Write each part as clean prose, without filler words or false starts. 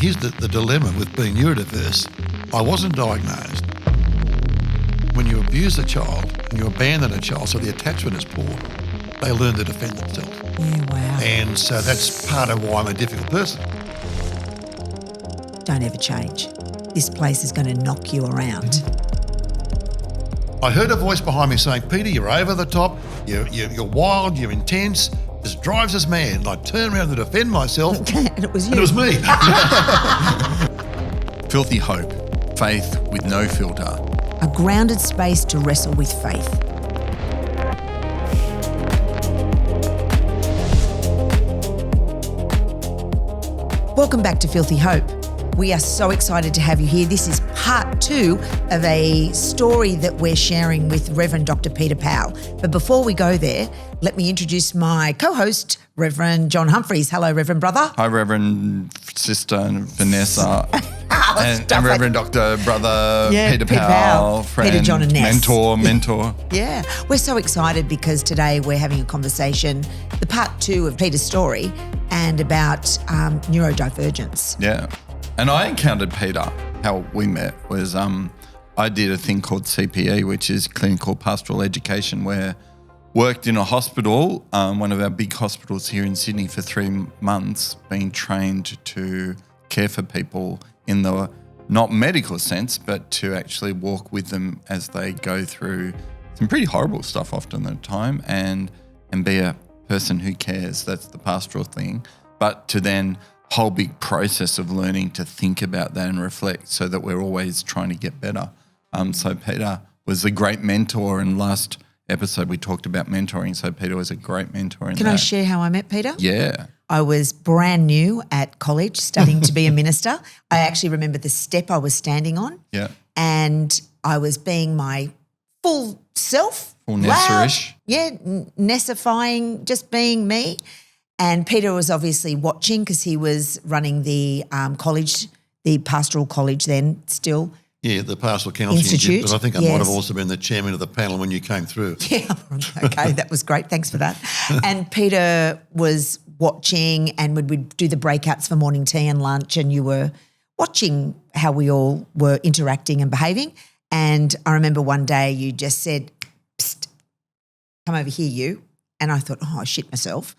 here's the dilemma with being neurodiverse. I wasn't diagnosed. When you abuse a child and you abandon a child so the attachment is poor, they learn to defend themselves. Yeah, wow. And so that's part of why I'm a difficult person. Don't ever change. This place is going to knock you around. I heard a voice behind me saying, Peter, you're over the top, you're wild, you're intense, this drives us mad. And I turned around to defend myself. And it was you. And it was me. Filthy hope, faith with no filter. A grounded space to wrestle with faith. Welcome back to Filthy Hope. We are so excited to have you here. This is part 2 of a story that we're sharing with Reverend Dr. Peter Powell. But before we go there, let me introduce my co-host, Reverend John Humphries. Hello, Reverend Brother. Hi, Reverend Sister Vanessa. and Reverend Dr. Brother Peter Powell, friend, Peter, John and Ness. mentor. Yeah, we're so excited because today we're having a conversation, the part 2 of Peter's story, and about neurodivergence. Yeah. And I encountered Peter. How we met was I did a thing called CPE, which is Clinical Pastoral Education, where worked in a hospital, one of our big hospitals here in Sydney for 3 months, being trained to care for people in the not medical sense, but to actually walk with them as they go through some pretty horrible stuff often at the time and be a person who cares. That's the pastoral thing. But to then whole big process of learning to think about that and reflect so that we're always trying to get better. So Peter was a great mentor, and last episode we talked about mentoring, so Peter was a great mentor in Can I share how I met Peter? Yeah. I was brand new at college studying to be a minister. I actually remember the step I was standing on. Yeah. And I was being my full self. Full Nesserish. Yeah, Nessifying, just being me. And Peter was obviously watching because he was running the college, the pastoral college then still. Yeah, the Pastoral Counselling Institute. But I think I might have also been the chairman of the panel when you came through. Yeah, okay, that was great. Thanks for that. And Peter was watching, and we'd do the breakouts for morning tea and lunch, and you were watching how we all were interacting and behaving. And I remember one day you just said, "Psst, come over here, you." And I thought, oh, I shit myself.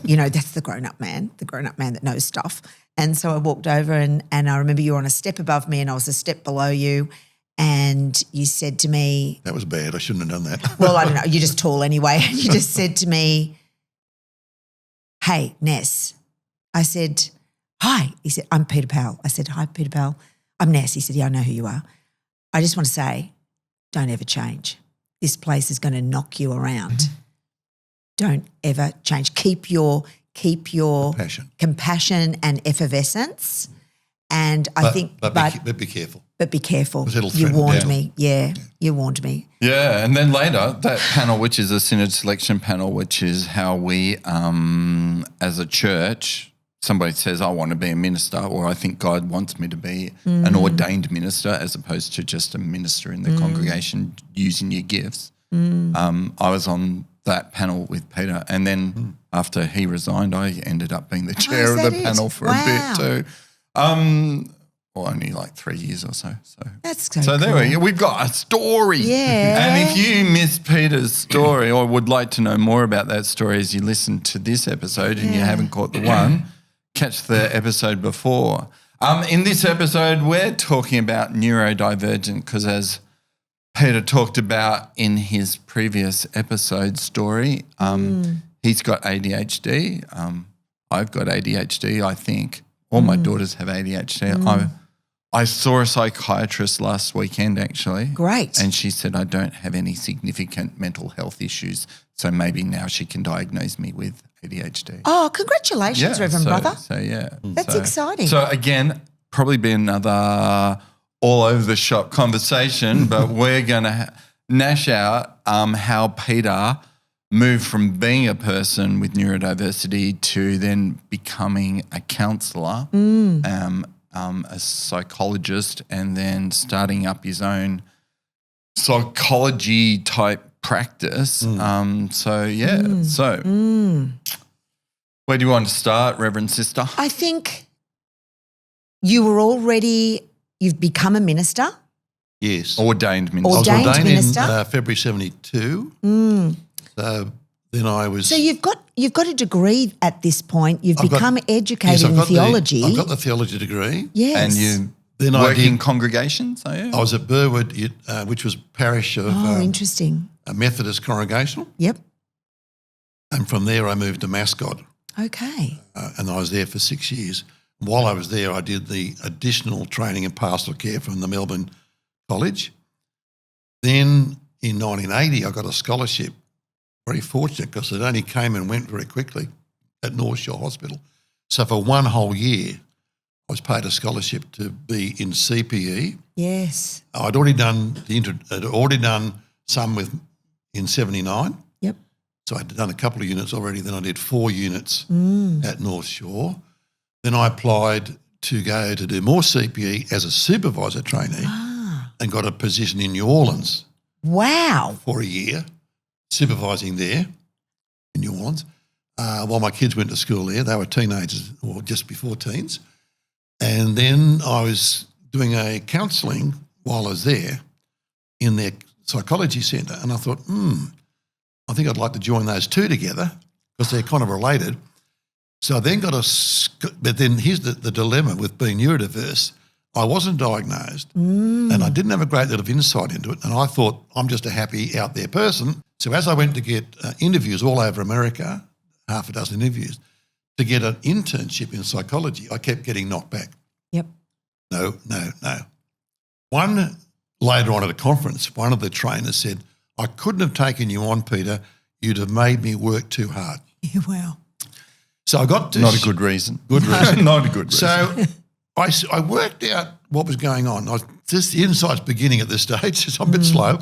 You know, that's the grown-up man that knows stuff. And so I walked over and I remember you were on a step above me and I was a step below you, and you said to me— That was bad. I shouldn't have done that. Well, I don't know. You're just tall anyway. You just said to me, "Hey, Ness." I said, "Hi." He said, "I'm Peter Powell." I said, "Hi, Peter Powell. I'm Ness." He said, "Yeah, I know who you are. I just want to say, don't ever change. This place is going to knock you around. Don't ever change. Keep your compassion and effervescence." And I think, but be careful. But be careful. It'll You threaten warned down. me. Yeah, you warned me. Yeah, and then later that panel, which is a synod selection panel, which is how we, as a church, somebody says, I want to be a minister, or I think God wants me to be an ordained minister as opposed to just a minister in the congregation using your gifts. I was on that panel with Peter, and then after he resigned, I ended up being the chair of the panel for a bit too. Well, only like 3 years or so. That's so So there cool. we go. We've got a story. Yeah. And if you missed Peter's story or would like to know more about that story as you listen to this episode and you haven't caught the one, catch the episode before. In this episode, we're talking about neurodivergent because as Peter talked about in his previous episode story, he's got ADHD. I've got ADHD, I think. All my daughters have ADHD. I saw a psychiatrist last weekend, actually. Great. And she said I don't have any significant mental health issues, so maybe now she can diagnose me with ADHD. Oh, congratulations, Reverend Brother. So, yeah. That's exciting. So, again, probably be another all-over-the-shop conversation, but we're going to gnash out how Peter moved from being a person with neurodiversity to then becoming a counsellor, a psychologist, and then starting up his own psychology type practice. So where do you want to start, Reverend Sister? I think you've become a minister? Yes. Ordained minister. I was Ordained ordained minister? in February 72. So then I was... So you've got a degree at this point. You've become educated I've in got theology. I've got the theology degree. Yes. And you Then work I did, in congregations, are you? I was at Burwood, which was parish of interesting. a Methodist congregational. Yep. And from there I moved to Mascot. Okay. And I was there for 6 years. While I was there, I did the additional training in pastoral care from the Melbourne College. Then in 1980, I got a scholarship, very fortunate because it only came and went very quickly at North Shore Hospital. So for 1 whole year, I was paid a scholarship to be in CPE. Yes. I'd already done some in 79. Yep. So I'd done a couple of units already. Then I did 4 units at North Shore. Then I applied to go to do more CPE as a supervisor trainee and got a position in New Orleans. Wow. For a year, supervising there in New Orleans. While my kids went to school there, they were teenagers or just before teens. And then I was doing a counselling while I was there in their psychology centre. And I thought, I think I'd like to join those two together because they're kind of related. So I then but then here's the dilemma with being neurodiverse. I wasn't diagnosed and I didn't have a great deal of insight into it. And I thought I'm just a happy out there person. So as I went to get interviews all over America, half a dozen interviews, to get an internship in psychology, I kept getting knocked back. Yep. No. One, later on at a conference, one of the trainers said, I couldn't have taken you on, Peter. You'd have made me work too hard. Yeah, wow. So I got to... Not a good reason. Good reason. Not a good reason. So I worked out what was going on. The insight's beginning at this stage. So I'm a bit slow.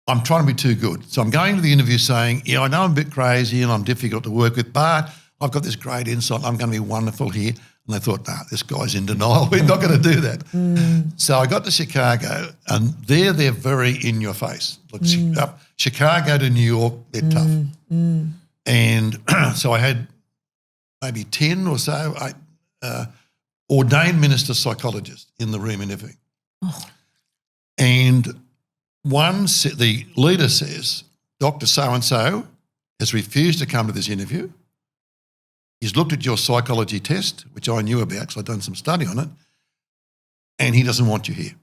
I'm trying to be too good. So I'm going to the interview saying, I know I'm a bit crazy and I'm difficult to work with, but I've got this great insight. I'm going to be wonderful here. And they thought, this guy's in denial. We're not going to do that. So I got to Chicago and they're very in your face. Look, Chicago to New York, they're tough. And so I had maybe 10 or so ordained minister psychologists in the room and everything. And the leader says, Dr. So-and-so has refused to come to this interview. He's looked at your psychology test, which I knew about because I'd done some study on it, and he doesn't want you here.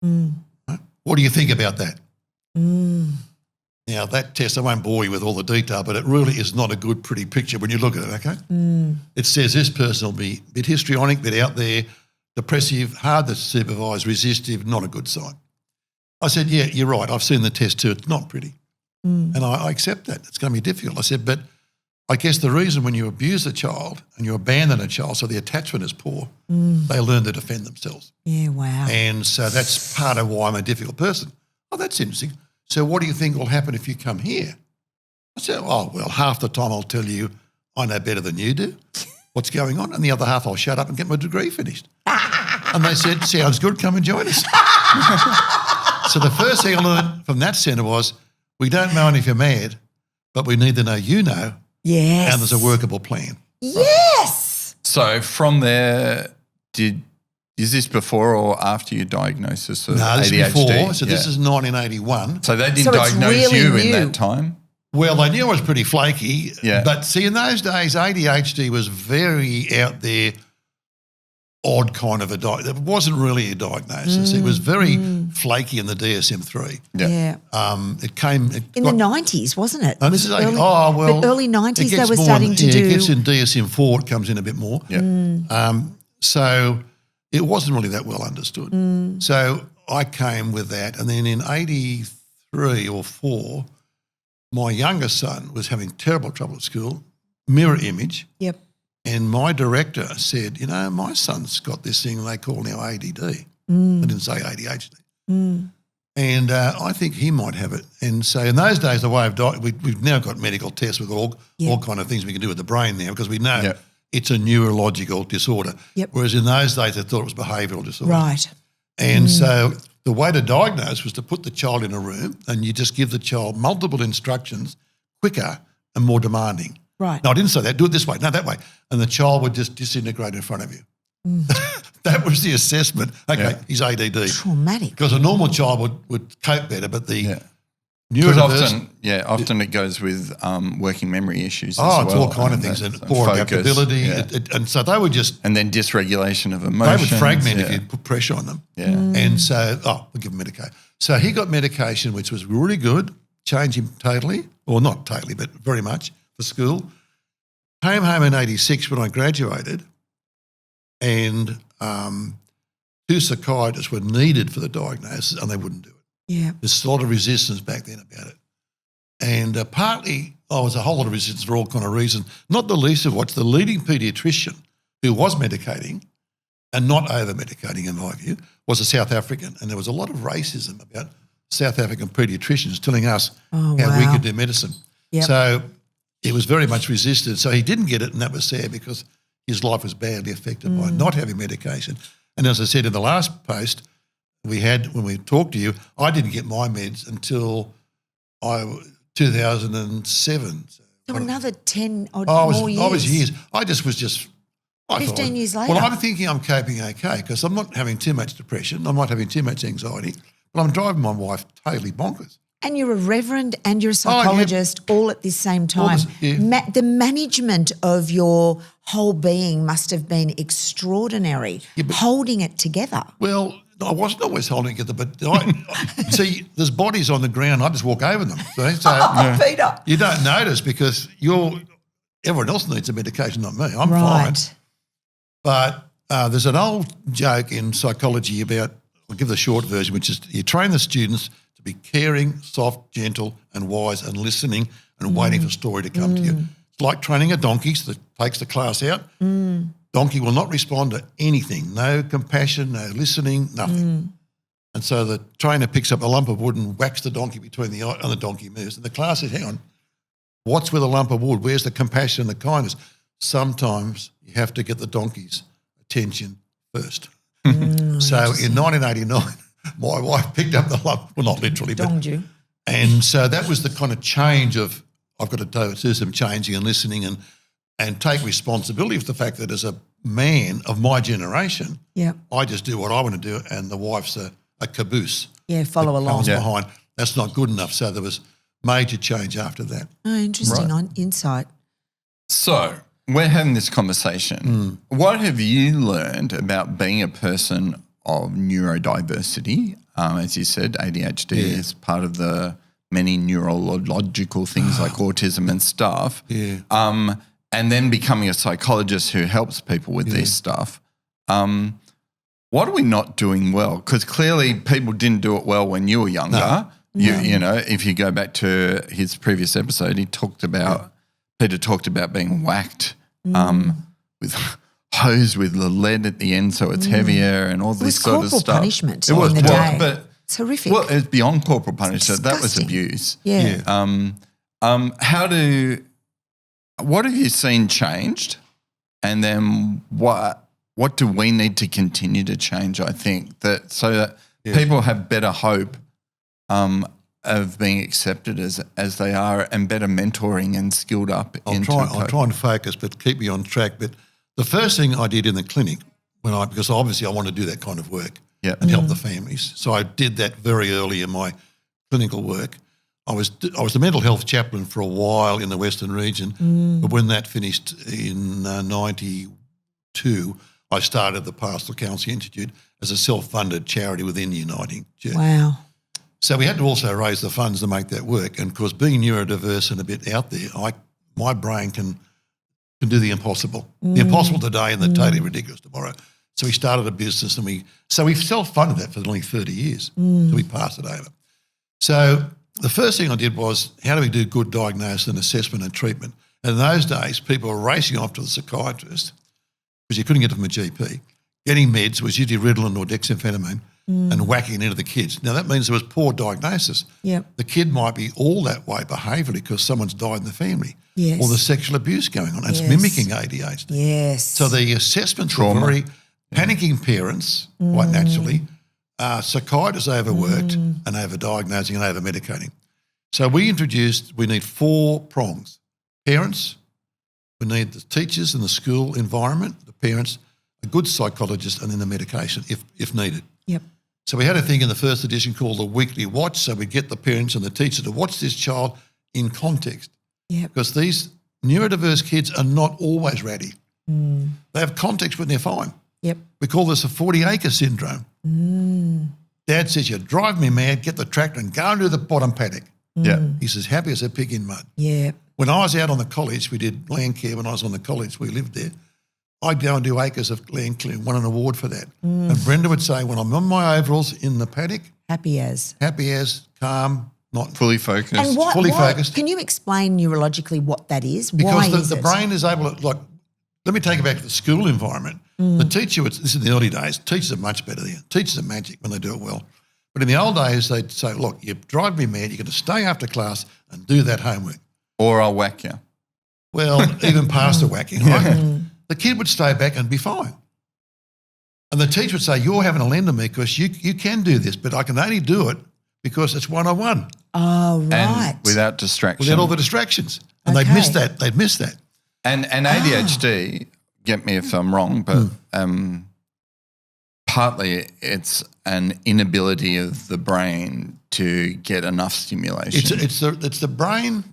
Right? What do you think about that? Now, that test, I won't bore you with all the detail, but it really is not a good, pretty picture when you look at it, okay? It says this person will be a bit histrionic, a bit out there, depressive, hard to supervise, resistive, not a good sign. I said, yeah, you're right. I've seen the test too. It's not pretty. And I accept that. It's going to be difficult. I said, but I guess the reason when you abuse a child and you abandon a child so the attachment is poor, they learn to defend themselves. Yeah, wow. And so that's part of why I'm a difficult person. Oh, that's interesting. So what do you think will happen if you come here? I said, well, half the time I'll tell you I know better than you do what's going on, and the other half I'll shut up and get my degree finished. And they said, sounds good, come and join us. So the first thing I learned from that centre was we don't mind if you're mad, but we need to know you know. Yes. And there's a workable plan. Yes. So from there, is this before or after your diagnosis of No, this ADHD? is before. So this is 1981. So they didn't So it's diagnose really you new. in that time? Well, they knew I was pretty flaky. Yeah. But see, in those days, ADHD was very out there, odd kind of a diagnosis. It wasn't really a diagnosis. It was very flaky in the DSM-3. Yeah. It came... In the 90s, wasn't it? No, It this was is early, well, but early 90s it they gets were more starting to do... It gets in DSM-4, it comes in a bit more. Yeah. So it wasn't really that well understood. So I came with that, and then in 83 or 4, my youngest son was having terrible trouble at school, mirror image, Yep. and my director said, my son's got this thing they call now ADD. I didn't say ADHD. And I think he might have it. And so in those days, the way of we've now got medical tests with all kind of things we can do with the brain now because we know it's a neurological disorder. Yep. Whereas in those days, they thought it was behavioural disorder. Right. And so the way to diagnose was to put the child in a room and you just give the child multiple instructions, quicker and more demanding. Right. No, I didn't say that. Do it this way. No, that way. And the child would just disintegrate in front of you. That was the assessment. Okay, he's ADD. Traumatic. Because a normal child would cope better, but the Because neurodiverse... often it goes with working memory issues as Oh, well. it's all kind of things, and poor focus, adaptability. And so they would just... And then dysregulation of emotions. They would fragment if you put pressure on them. Yeah. And so, we'll give him medication. So he got medication, which was really good, changed him totally, or not totally, but very much for school. Came home in 86 when I graduated, and 2 psychiatrists were needed for the diagnosis, and they wouldn't do it. Yeah. There's a lot of resistance back then about it. And partly, there's a whole lot of resistance for all kind of reasons, not the least of which the leading paediatrician who was medicating and not over-medicating, in my view, was a South African. And there was a lot of racism about South African paediatricians telling us how we could do medicine. Yep. So it was very much resisted. So he didn't get it, and that was sad because his life was badly affected by not having medication. And as I said in the last post we had when we talked to you, I didn't get my meds until 2007. So another 10 or more years. I was years. I thought, 15 years later. Well, I'm thinking I'm coping okay because I'm not having too much depression. I'm not having too much anxiety, but I'm driving my wife totally bonkers. And you're a reverend and you're a psychologist all at this same time. The management of your whole being must have been extraordinary, holding it together. Well, I wasn't always holding it together, but see, there's bodies on the ground. I just walk over them. So Peter. You don't notice because everyone else needs a medication, not me. I'm fine. But there's an old joke in psychology about, I'll give the short version, which is you train the students to be caring, soft, gentle and wise and listening and waiting for a story to come to you. It's like training a donkey that takes the class out. Donkey will not respond to anything, no compassion, no listening, nothing. And so the trainer picks up a lump of wood and whacks the donkey between the eye, and the donkey moves. And the class says, hang on, what's with a lump of wood? Where's the compassion and the kindness? Sometimes you have to get the donkey's attention first. So in 1989, my wife picked up the lump, well, not literally, Donged you. And so that was the kind of change of I've got to do some changing and listening and take responsibility for the fact that as a man of my generation, I just do what I want to do and the wife's a caboose. Yeah, follow along. Comes behind. That's not good enough. So there was major change after that. Oh, interesting insight. So we're having this conversation. What have you learned about being a person of neurodiversity? As you said, ADHD is part of the many neurological things like autism and stuff. And then becoming a psychologist who helps people with this stuff. What are we not doing well? Because clearly people didn't do it well when you were younger. You know, if you go back to his previous episode, Peter talked about being whacked with hose with the lead at the end so it's heavier and all this sort of stuff. It was corporal punishment in the day. But it's horrific. Well, it's beyond corporal punishment. That was abuse. What have you seen changed? And then what do we need to continue to change, I think, so that people have better hope of being accepted as they are and better mentoring and skilled up. I'll try and focus, but keep me on track. But the first thing I did in the clinic, because obviously I want to do that kind of work and help the families. So I did that very early in my clinical work. I was the mental health chaplain for a while in the Western region, but when that finished in 92, I started the Pastoral Counselling Institute as a self-funded charity within the Uniting Church. Wow. So we had to also raise the funds to make that work. And of course, being neurodiverse and a bit out there, my brain can do the impossible. The impossible today and the totally ridiculous tomorrow. So we started a business and we self-funded that for nearly 30 years. So we passed it over. So the first thing I did was, how do we do good diagnosis and assessment and treatment? And in those days, people were racing off to the psychiatrist because you couldn't get it from a GP. Getting meds was usually Ritalin or dexamphetamine and whacking it into the kids. Now, that means there was poor diagnosis. The kid might be all that way behaviourally because someone's died in the family or the sexual abuse going on. And it's mimicking ADHD. So the assessments were very panicking parents, quite naturally. Psychiatrists overworked and overdiagnosing and over-medicating. So we need 4 prongs. Parents, we need the teachers in the school environment, the parents, a good psychologist, and then the medication if needed. Yep. So we had a thing in the first edition called the weekly watch. So we'd get the parents and the teacher to watch this child in context. Yep. Because these neurodiverse kids are not always ratty. They have context when they're fine. Yep. We call this a 40-acre syndrome. Dad says, you drive me mad, get the tractor and go into the bottom paddock. Yeah. He's as happy as a pig in mud. Yeah. When I was out on the college, we did land care when I was on the college, we lived there. I'd go and do acres of land clearing, won an award for that. And Brenda would say, when I'm on my overalls in the paddock, Happy as. calm, not Fully focused. And what, fully why- focused. Can you explain neurologically what that is? Because Why is the it? brain is able to, like, let me take it back to the school environment. The teacher, this is in the early days, teachers are much better there. Teachers are magic when they do it well. But in the old days, they'd say, look, you drive me mad, you're going to stay after class and do that homework. Or I'll whack you. Well, even past the whacking, right? The kid would stay back and be fine. And the teacher would say, you're having a lend to me because you can do this, but I can only do it because it's one-on-one. Oh, right. And without distraction. Without all the distractions. And they'd Okay. miss that. They'd miss that. And ADHD, get me if I'm wrong, but partly it's an inability of the brain to get enough stimulation. It's the brain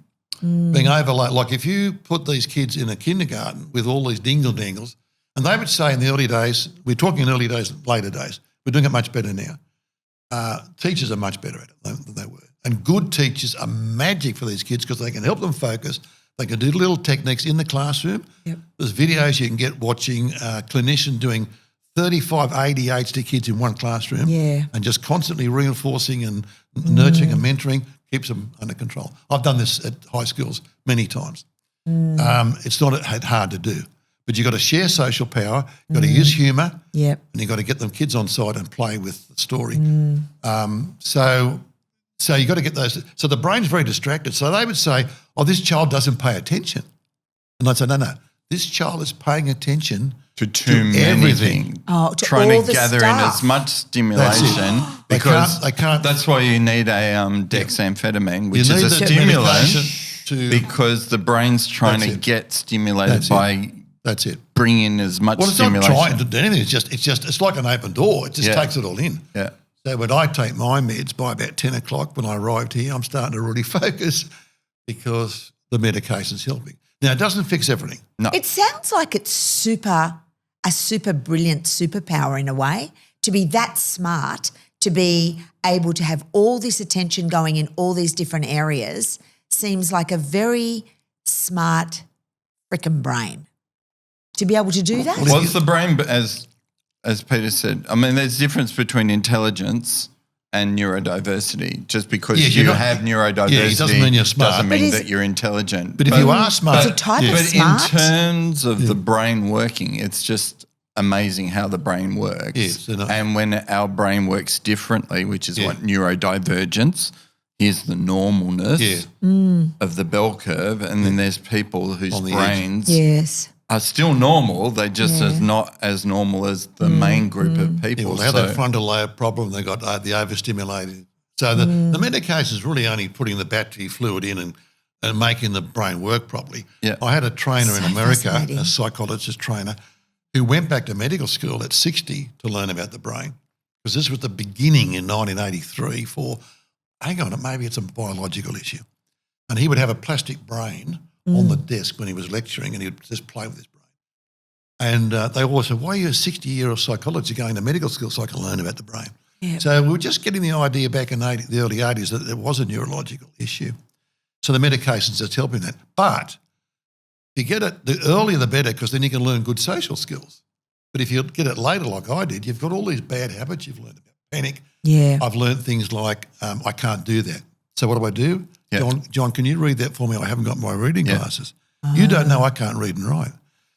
being overloaded. Like if you put these kids in a kindergarten with all these dingle-dangles, and they would say in the early days, we're talking in early days, later days, we're doing it much better now. Teachers are much better at it than they were. And good teachers are magic for these kids because they can help them focus. They can do little techniques in the classroom. Yep. There's videos you can get watching a clinician doing 35 ADHD kids in one classroom and just constantly reinforcing and nurturing and mentoring keeps them under control. I've done this at high schools many times. It's not hard to do, but you've got to share social power, you've got to use humour, Yep. and you've got to get them kids on side and play with the story. So you've got to get those. So the brain's very distracted. So they would say, oh, this child doesn't pay attention. And I'd say, no, this child is paying attention to too many everything. things. Oh, to trying all to the gather stuff. in as much stimulation They because can't. that's why you need a dexamphetamine, which You is need a the stimulant medication to. because the brain's trying That's to it. get stimulated That's it. by That's it. bringing as much Well, it's not stimulation. trying to do anything. It's like an open door. It just Yeah. takes it all in. Yeah. So when I take my meds by about 10 o'clock when I arrived here, I'm starting to really focus because the medication's helping. Now, it doesn't fix everything. No. It sounds like it's a super brilliant superpower in a way, to be that smart, to be able to have all this attention going in all these different areas seems like a very smart frickin' brain to be able to do that. What's the brain, as Peter said? I mean, there's difference between intelligence and neurodiversity. Just because Yeah, you you're not- have neurodiversity Yeah, it doesn't mean you're smart. doesn't But mean is- that you're intelligent. But if you are smart, It's a type of But smart. in terms of the brain working, it's just amazing how the brain works. Yes, and and when our brain works differently, which is Yeah. what neurodivergence is, the normalness Yeah. of the bell curve, and then there's people whose On the edge. brains Yes. are still normal. They just as not as normal as the main group of Yeah, people. well, they have that frontal lobe problem. They got the overstimulated. So the medication is really only putting the battery fluid in and making the brain work properly. Yeah. I had a trainer in So America, fascinating. a psychologist trainer, who went back to medical school at 60 to learn about the brain because this was the beginning in 1983 for, hang on, maybe it's a biological issue. And he would have a plastic brain on the desk when he was lecturing and he would just play with his brain. And they always said, why are you a 60-year-old psychologist going to medical school so I can learn about the brain? Yeah. So we were just getting the idea back in the early 80s that there was a neurological issue. So the medication's just helping that. But if you get it, the earlier the better because then you can learn good social skills. But if you get it later like I did, you've got all these bad habits you've learned about. Panic. Yeah. I've learned things like I can't do that. So what do? Yeah. John, can you read that for me? I haven't got my reading glasses. You don't know I can't read and write.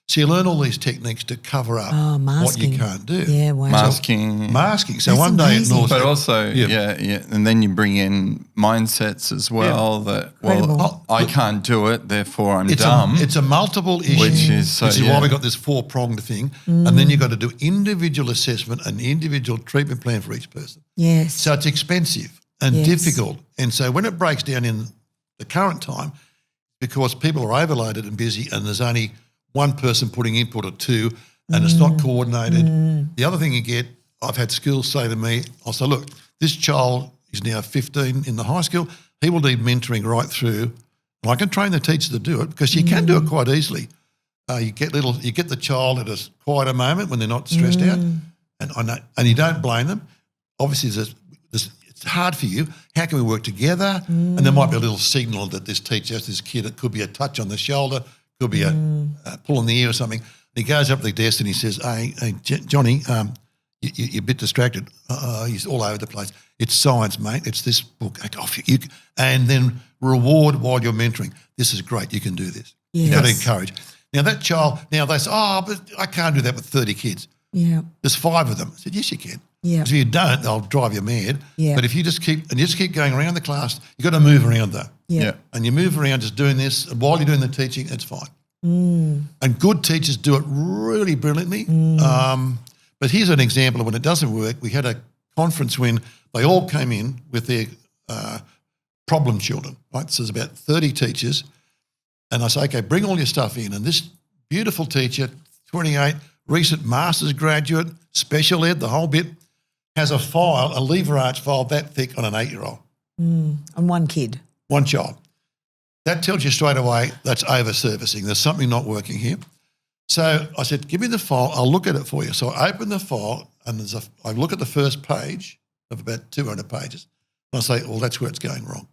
So you learn all these techniques to cover up what masking. you can't do. Yeah, wow. Masking. So That's one day at amazing. North, But also, and then you bring in mindsets as well that, Incredible. I can't do it, therefore I'm it's dumb. it's a multiple issue. Which is why we got this four-pronged thing. And then you've got to do individual assessment and individual treatment plan for each person. Yes. So it's expensive and Yes. difficult. And so when it breaks down in the current time, because people are overloaded and busy and there's only one person putting input or two, and it's not coordinated. The other thing you get, I've had schools say to me, I'll say, look, this child is now 15 in the high school. He will need mentoring right through. And I can train the teacher to do it because you can do it quite easily. You get the child at a quieter moment when they're not stressed out, and you don't blame them. Obviously, it's hard for you. How can we work together? And there might be a little signal that this teacher, this kid, it could be a touch on the shoulder, could be a pull in the ear or something. And he goes up to the desk and he says, hey Johnny, you're a bit distracted. He's all over the place. It's science, mate. It's this book. And then reward while you're mentoring. This is great. You can do this. Yes. You've got to encourage. Now, that child, they say, but I can't do that with 30 kids. Yeah. There's 5 of them. I said, yes, you can. Yeah. Because if you don't, they'll drive you mad. Yeah. But if you just keep going around the class, you've got to move around though. Yeah. And you move around just doing this, and while you're doing the teaching, it's fine. And good teachers do it really brilliantly. But here's an example of when it doesn't work. We had a conference when they all came in with their problem children, right? So there's about 30 teachers. And I say, okay, bring all your stuff in. And this beautiful teacher, 28, recent master's graduate, special ed, the whole bit, has a file, a lever arch file that thick on an 8-year-old. On one kid. One child. That tells you straight away that's over-servicing. There's something not working here. So I said, give me the file, I'll look at it for you. So I open the file and I look at the first page of about 200 pages. And I say, well, that's where it's going wrong.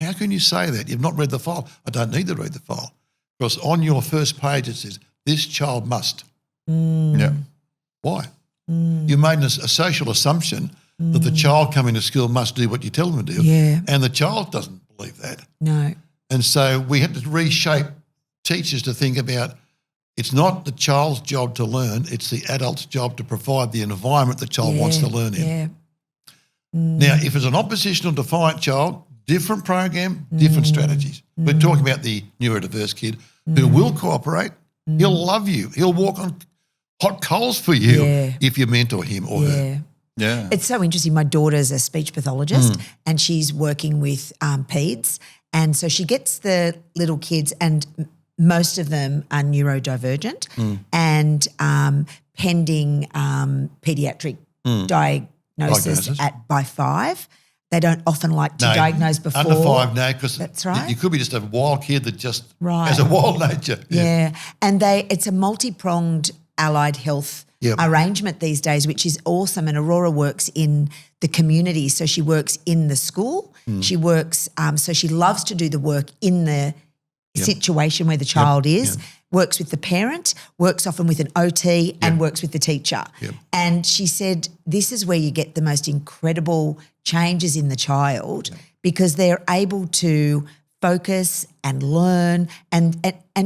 How can you say that? You've not read the file. I don't need to read the file. Because on your first page it says, this child must. Yeah. Why? You made a social assumption that the child coming to school must do what you tell them to do. Yeah. And the child doesn't believe that. No. And so we had to reshape teachers to think about it's not the child's job to learn, it's the adult's job to provide the environment the child wants to learn in. Yeah. Now, if it's an oppositional defiant child, different program, different strategies. We're talking about the neurodiverse kid who will cooperate. He'll love you. He'll walk on hot coals for you if you mentor him or her. Yeah. It's so interesting. My daughter's a speech pathologist and she's working with peds. And so she gets the little kids and most of them are neurodivergent and pending paediatric diagnosis by 5. They don't often like to diagnose before. Under 5, no, because that's right. You could be just a wild kid that just has a wild nature. Yeah. And it's a multi-pronged allied health arrangement these days, which is awesome. And Aurora works in the community. So she works in the school. She works, so she loves to do the work in the situation where the child is, works with the parent, works often with an OT and works with the teacher. And she said, this is where you get the most incredible changes in the child because they're able to focus and learn. And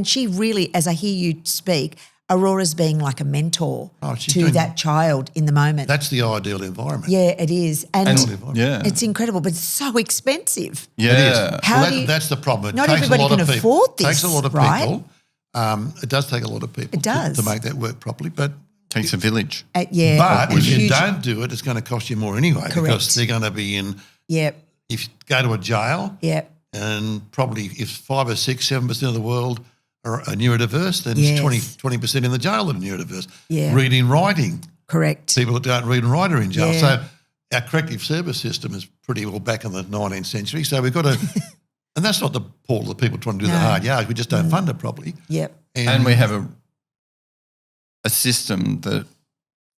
she really, as I hear you speak, Aurora's being like a mentor to that child in the moment. That's the ideal environment. Yeah, it is. And it's incredible, but it's so expensive. Yeah. It is. That's the problem. Not everybody can afford this. It takes a lot of people. It does take a lot of people to make that work properly, but takes a village. But if you don't do it, it's going to cost you more anyway because they're going to be in. If you go to a jail, and probably if 5 or 6, 7% of the world are neurodiverse, then it's 20% in the jail that are neurodiverse. Reading, writing. Correct. People that don't read and write are in jail. So our corrective service system is pretty well back in the 19th century. So we've got to, and that's not the fault of the people trying to do the hard yards. We just don't fund it properly. And we have a system that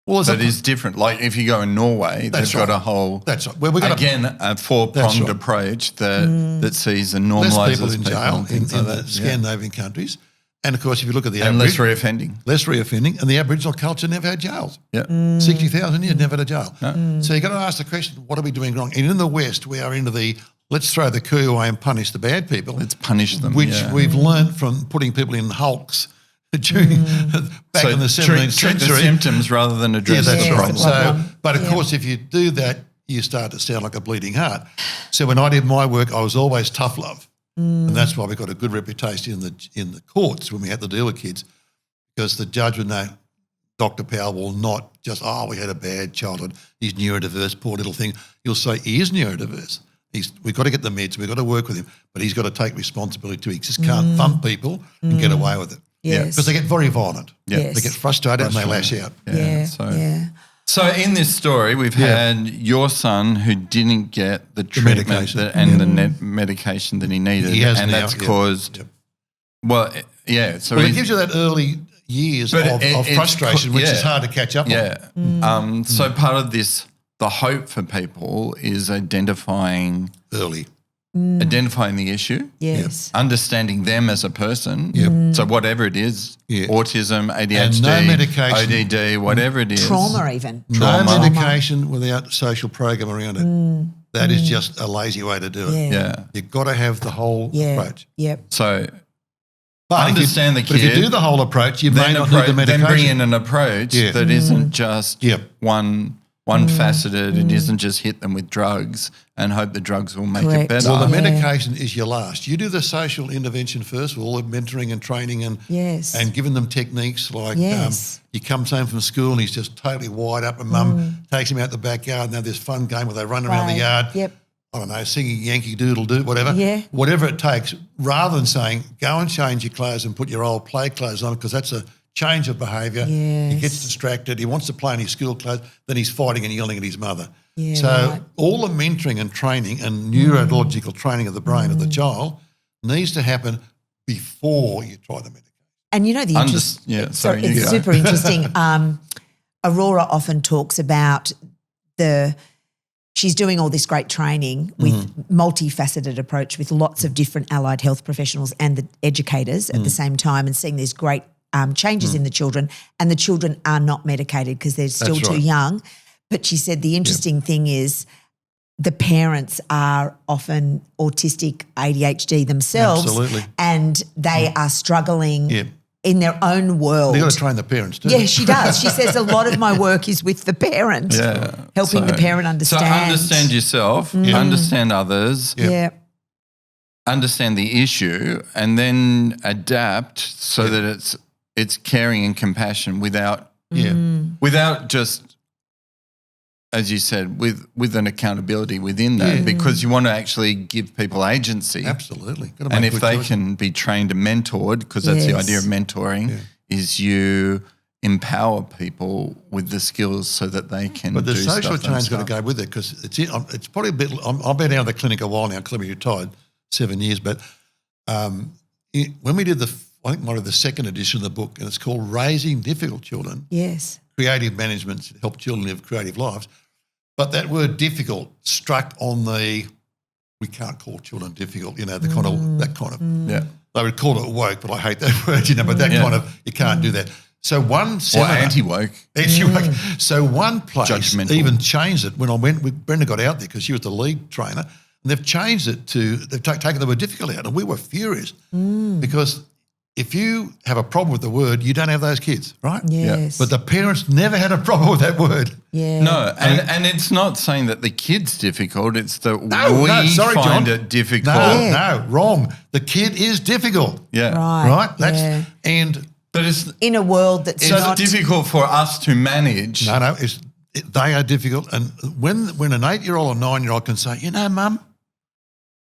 is different. Like if you go in Norway, they've got a whole a four-pronged approach that sees and normalises less people in jail in the Scandinavian countries. And of course, if you look at the less reoffending, and the Aboriginal culture never had jails. 60,000 years never had a jail. So you've got to ask the question: what are we doing wrong? And in the West, we are into the let's throw the coup away and punish the bad people. Let's punish them, which we've learnt from putting people in hulks. During back in the 17th century, treat the symptoms rather than address the problem. So, but of course, if you do that, you start to sound like a bleeding heart. So when I did my work, I was always tough love, and that's why we got a good reputation in the courts when we had to deal with kids, because the judge would know Dr. Powell will not just we had a bad childhood. He's neurodiverse, poor little thing. You'll say he is neurodiverse. We've got to get the meds. We've got to work with him, but he's got to take responsibility too. He just can't thump people and get away with it. Yes. Because they get very violent. Yes. They get frustrated and they lash out. So in this story, we've had your son who didn't get the treatment medication. the medication that he needed, He has and now, that's caused. So it gives you that early years of frustration, which is hard to catch up on. So part of this, the hope for people is identifying Early. the issue, Yes. understanding them as a person. So whatever it is, autism, ADHD, no medication. ODD, whatever it is. Trauma even. No medication without social program around it. That is just a lazy way to do it. Yeah. You've got to have the whole approach. Yep. So But understand the kid. But if you do the whole approach, you may not need the medication. Then bring in an approach that isn't just one faceted. It isn't just hit them with drugs and hope the drugs will make it better. Well, the medication is your last. You do the social intervention first with all the mentoring and training and giving them techniques like he comes home from school and he's just totally wired up and mum takes him out the backyard and they have this fun game where they run around the yard. Yep. I don't know, singing Yankee Doodle Doo, whatever. Yeah. Whatever it takes, rather than saying, go and change your clothes and put your old play clothes on because that's a change of behaviour. Yes. He gets distracted. He wants to play in his school clothes. Then he's fighting and yelling at his mother. Yeah, so all the mentoring and training and neurological training of the brain of the child needs to happen before you try the medication. And you know the it's super interesting. Aurora often talks about she's doing all this great training with multifaceted approach with lots of different allied health professionals and the educators at the same time and seeing these great changes in the children, and the children are not medicated because they're still too young. But she said the interesting thing is the parents are often autistic, ADHD themselves. Absolutely. And they are struggling in their own world. You've got to train the parents too. Yeah, she does. She says a lot of my work is with the parent, helping the parent understand. So understand yourself, understand others, understand the issue, and then adapt so that it's caring and compassion without just, as you said, with an accountability within that, because you want to actually give people agency. Absolutely. And if they can be trained and mentored, because that's the idea of mentoring, is you empower people with the skills so that they can do stuff. But the social change's got to go with it because it's probably a bit – I've been out of the clinic a while now, clearly retired 7 years, but when we did I think one of the second edition of the book, and it's called Raising Difficult Children. Yes. Creative management to help children live creative lives. But that word difficult struck on we can't call children difficult, that kind of, they would call it woke, but I hate that word, but that kind of, you can't do that. So one seminar. Or anti-woke. Anti-woke. So one place Judgmental. even changed it when Brenda got out there because she was the lead trainer, and they've changed it they've taken the word difficult out, and we were furious because if you have a problem with the word, you don't have those kids, right? Yes. But the parents never had a problem with that word. Yeah. No, and it's not saying that the kid's difficult. It's that we find John. it difficult. No, wrong. The kid is difficult. Yeah. Right? But it's in a world that's not difficult for us to manage. No, they are difficult. And when an 8-year-old or 9-year-old can say, Mum,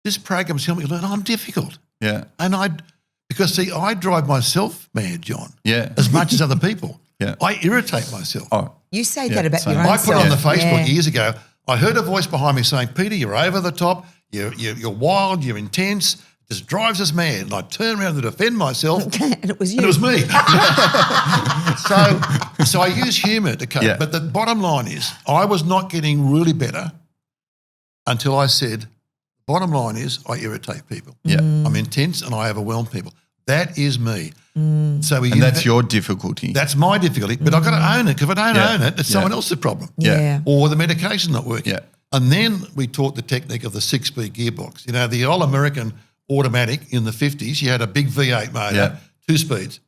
this program's helping me learn, I'm difficult. Yeah. And because I drive myself mad, John. Yeah. As much as other people. Yeah. I irritate myself. Oh. You say that about your own I put self. on the Facebook years ago, I heard a voice behind me saying, Peter, you're over the top, you're wild, you're intense, it just drives us mad. And I turned around to defend myself. And it was you. And it was me. So I use humour to cope. Yeah. But the bottom line is I was not getting really better until I said, bottom line is I irritate people. Yeah. I'm intense and I overwhelm people. That is me. So and that's your difficulty. That's my difficulty, but I've got to own it because if I don't own it, it's someone else's problem. Yeah. Or the medication not working. Yeah. And then we taught the technique of the 6-speed gearbox. The old American automatic in the 50s, you had a big V8 motor, 2 speeds.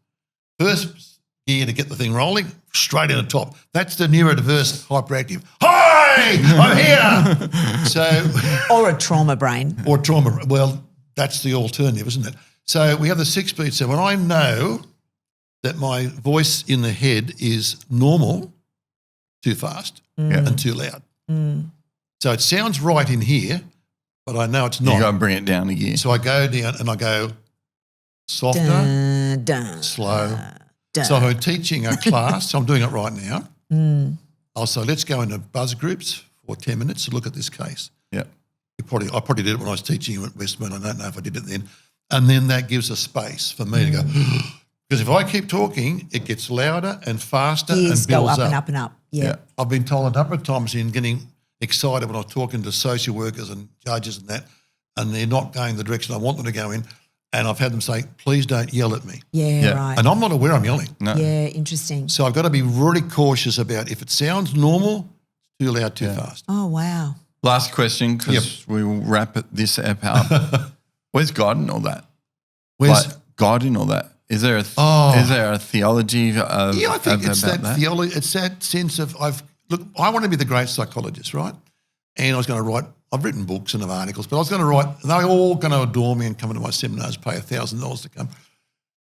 First gear to get the thing rolling, straight in the top. That's the neurodiverse hyperactive. Hi, I'm here. Or a trauma brain. Or trauma. Well, that's the alternative, isn't it? So we have the 6-speed. So when I know that my voice in the head is normal, too fast and too loud. So it sounds right in here, but I know it's not. You got to bring it down a gear. So I go down and I go softer, Dun, slow. dun. So I'm teaching a class. I'm doing it right now. I'll say, let's go into buzz groups for 10 minutes to look at this case. Yeah. I probably did it when I was teaching you at Westmead. I don't know if I did it then. And then that gives a space for me to go, because if I keep talking, it gets louder and faster Ears and builds go up up. and up and up. Yeah. I've been told a number of times in getting excited when I'm talking to social workers and judges and that, and they're not going the direction I want them to go in, and I've had them say, please don't yell at me. Yeah, right. And I'm not aware I'm yelling. No. Yeah, interesting. So I've got to be really cautious about if it sounds normal, too loud, too fast. Oh, wow. Last question, because we will wrap this app up. Where's God in all that? Where's Like God in all that? Is there a theology of I think it's about that theology. It's that sense of I want to be the great psychologist, right? And I was going to write. I've written books and articles, but I was going to write. And they're all going to adore me and come into my seminars, pay $1,000 to come.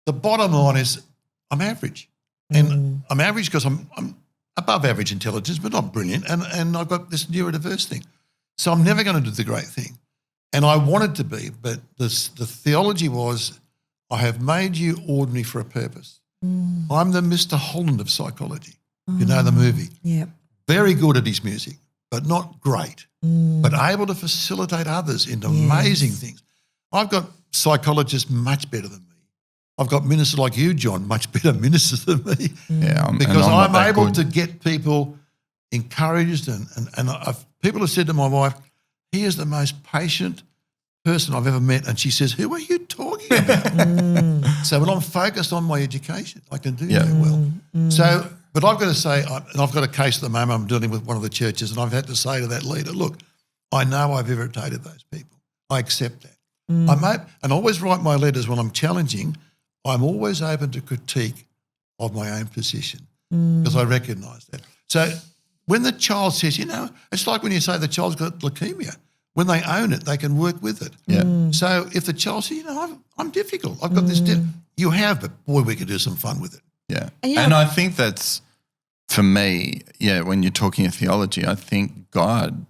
The bottom line is, I'm average, and I'm average because I'm above average intelligence, but not brilliant. And I've got this neurodiverse thing, so I'm never going to do the great thing. And I wanted to be, but the theology was, I have made you ordinary for a purpose. I'm the Mr. Holland of psychology. You know the movie. Yeah. Very good at his music, but not great, but able to facilitate others into amazing things. I've got psychologists much better than me. I've got ministers like you, John, much better ministers than me. Yeah, because I'm able to get people encouraged and people have said to my wife, he is the most patient person I've ever met. And she says, who are you talking about? So when I'm focused on my education, I can do very well. So, but I've got to say, and I've got a case at the moment, I'm dealing with one of the churches, and I've had to say to that leader, look, I know I've irritated those people. I accept that. And I always write my letters when I'm challenging, I'm always open to critique of my own position because I recognise that. So when the child says, it's like when you say the child's got leukemia. When they own it, they can work with it. Yeah. So if the child says, I'm difficult, I've got this, you have, but boy, we could do some fun with it. Yeah. And I think that's, for me, when you're talking of theology, I think God,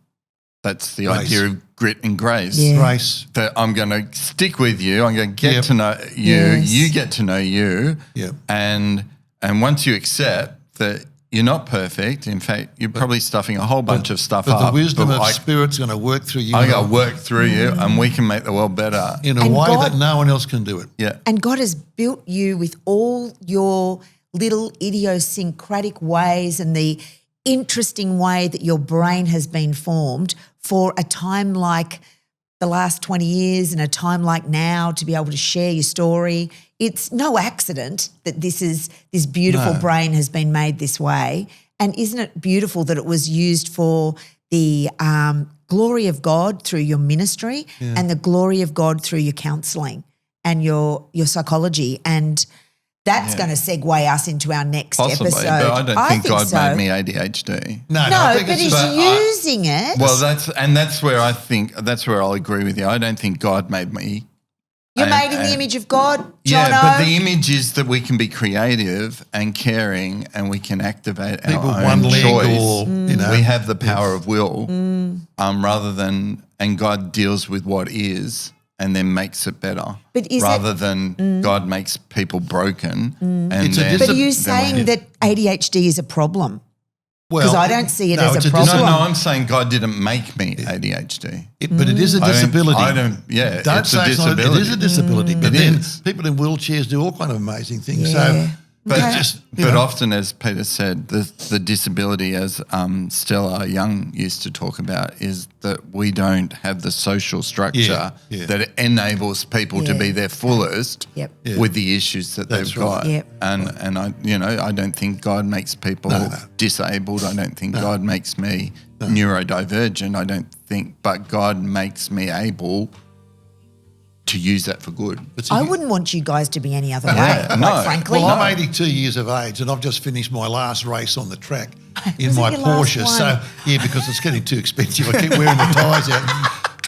that's the idea of grit and grace. Yeah. Grace. That I'm going to stick with you. I'm going to get to know you. Yes. You get to know you. Yep. And once you accept that you're not perfect, in fact, you're probably stuffing a whole bunch of stuff up. But the wisdom of Spirit's going to work through you. I got to work through you, and we can make the world better. In a way that no one else can do it. Yeah. And God has built you with all your little idiosyncratic ways and the interesting way that your brain has been formed for a time like the last 20 years and a time like now to be able to share your story. It's no accident that this beautiful brain has been made this way. And isn't it beautiful that it was used for the glory of God through your ministry and the glory of God through your counselling and your psychology? And that's going to segue us into our next Possibly, episode. but I don't think God so. made me ADHD. No, I think but he's using it. Well, that's where I think I'll agree with you. I don't think God made me. You're made in the image of God, Jono. Yeah, but the image is that we can be creative and caring, and we can activate People our one own leg choice. or, We have the power of will, rather than, and God deals with what is and then makes it better, But is rather than God makes people broken. And It's a then, But are you Then saying that ADHD is a problem? Because Well, I don't see it no, as it's a a problem. no, I'm saying God didn't make me ADHD. but it is a disability. Don't Don't it's a say it's not. It disability. is a disability. But It then is. people in wheelchairs do all kind of amazing things. Yeah. So But, just, but often, as Peter said, the disability, as Stella Young used to talk about, is that we don't have the social structure that enables people to be their fullest with the issues that That's they've got. right. Yep. And I don't think God makes people disabled. I don't think God makes me neurodivergent. I don't think, but God makes me able to use that for good. I wouldn't want you guys to be any other way, quite no. frankly. Well, I'm 82 years of age and I've just finished my last race on the track in Was it my your last Porsche. one? So, because it's getting too expensive. I keep wearing the tyres out.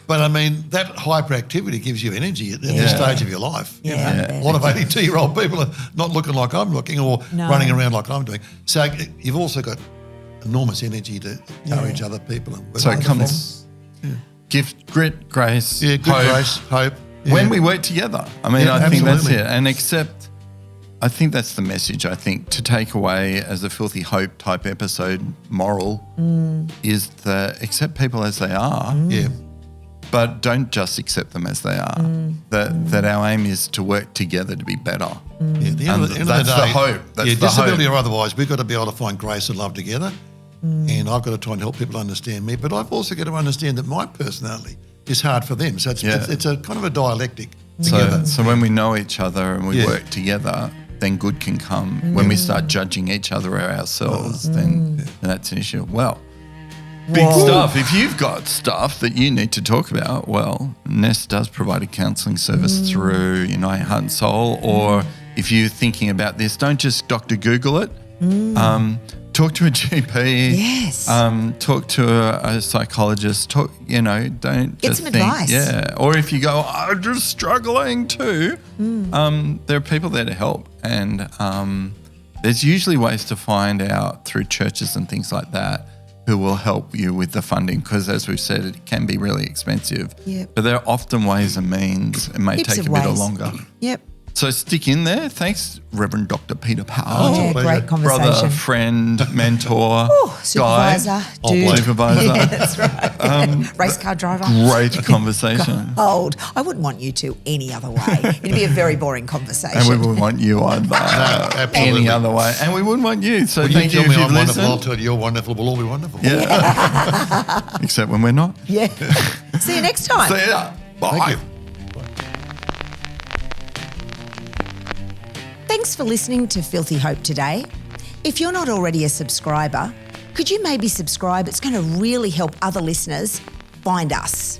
But, I mean, that hyperactivity gives you energy at this stage of your life. You know? A lot of 82-year-old people are not looking like I'm looking or running around like I'm doing. So you've also got enormous energy to encourage other people. And work So it with comes gift, grit, grace, good hope. grace, hope. When we work together. I mean, Yeah, I think that's absolutely. it. And accept I think that's the message. I think to take away as a Filthy Hope type episode moral is that accept people as they are. Yeah. But don't just accept them as they are. That our aim is to work together to be better. Yeah, at the end of the That's day, the hope. That's the disability hope. or otherwise, we've got to be able to find grace and love together. And I've got to try and help people understand me, but I've also got to understand that my personality is hard for them. So it's a kind of a dialectic together. So when we know each other and we Yeah. work together, then good can come. When we start judging each other or ourselves, then that's an issue. Well, big stuff. If you've got stuff that you need to talk about, well, Ness does provide a counselling service through Unite Heart and Soul. Or if you're thinking about this, don't just Dr. Google it. Talk to a GP. Yes. Talk to a psychologist. Don't Get just some think. advice. Yeah. Or if you go, I'm just struggling too. There are people there to help, and there's usually ways to find out through churches and things like that who will help you with the funding, because as we've said, it can be really expensive. Yep. But there are often ways and means. It may Heaps take of a bit ways. longer. Yep. So stick in there. Thanks, Reverend Dr. Peter Powell. Yeah, pleasure. great conversation. Brother, friend, mentor, Supervisor, guy, dude. supervisor. Yeah, that's right. Race car driver. Great conversation. Old. I wouldn't want you to any other way. It'd be a very boring conversation. And we wouldn't want you either absolutely. any other way. And we wouldn't want you. So When thank you you tell if me you've I'm wonderful, I'll listened. tell you you're wonderful. We'll all be wonderful. Yeah. Except when we're not. Yeah. See you next time. See ya. Bye. Thank you. Thanks for listening to Filthy Hope today. If you're not already a subscriber, could you maybe subscribe? It's going to really help other listeners find us.